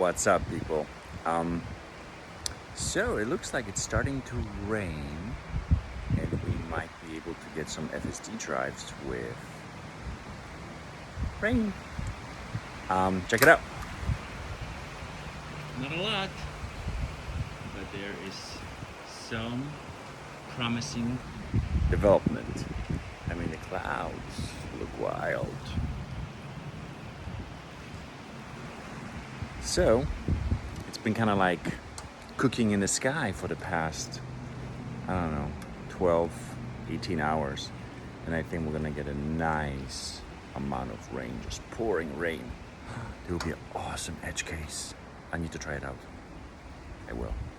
What's up, people? So it looks like it's starting to rain, and we might be able to get some FSD drives with rain. Check it out. Not a lot, but there is some promising Development. I mean, the clouds look wild. So it's been kind of like cooking in the sky for the past, I don't know, 12, 18 hours. And I think we're gonna get a nice amount of rain, just pouring rain. It will be an awesome edge case. I need to try it out. I will.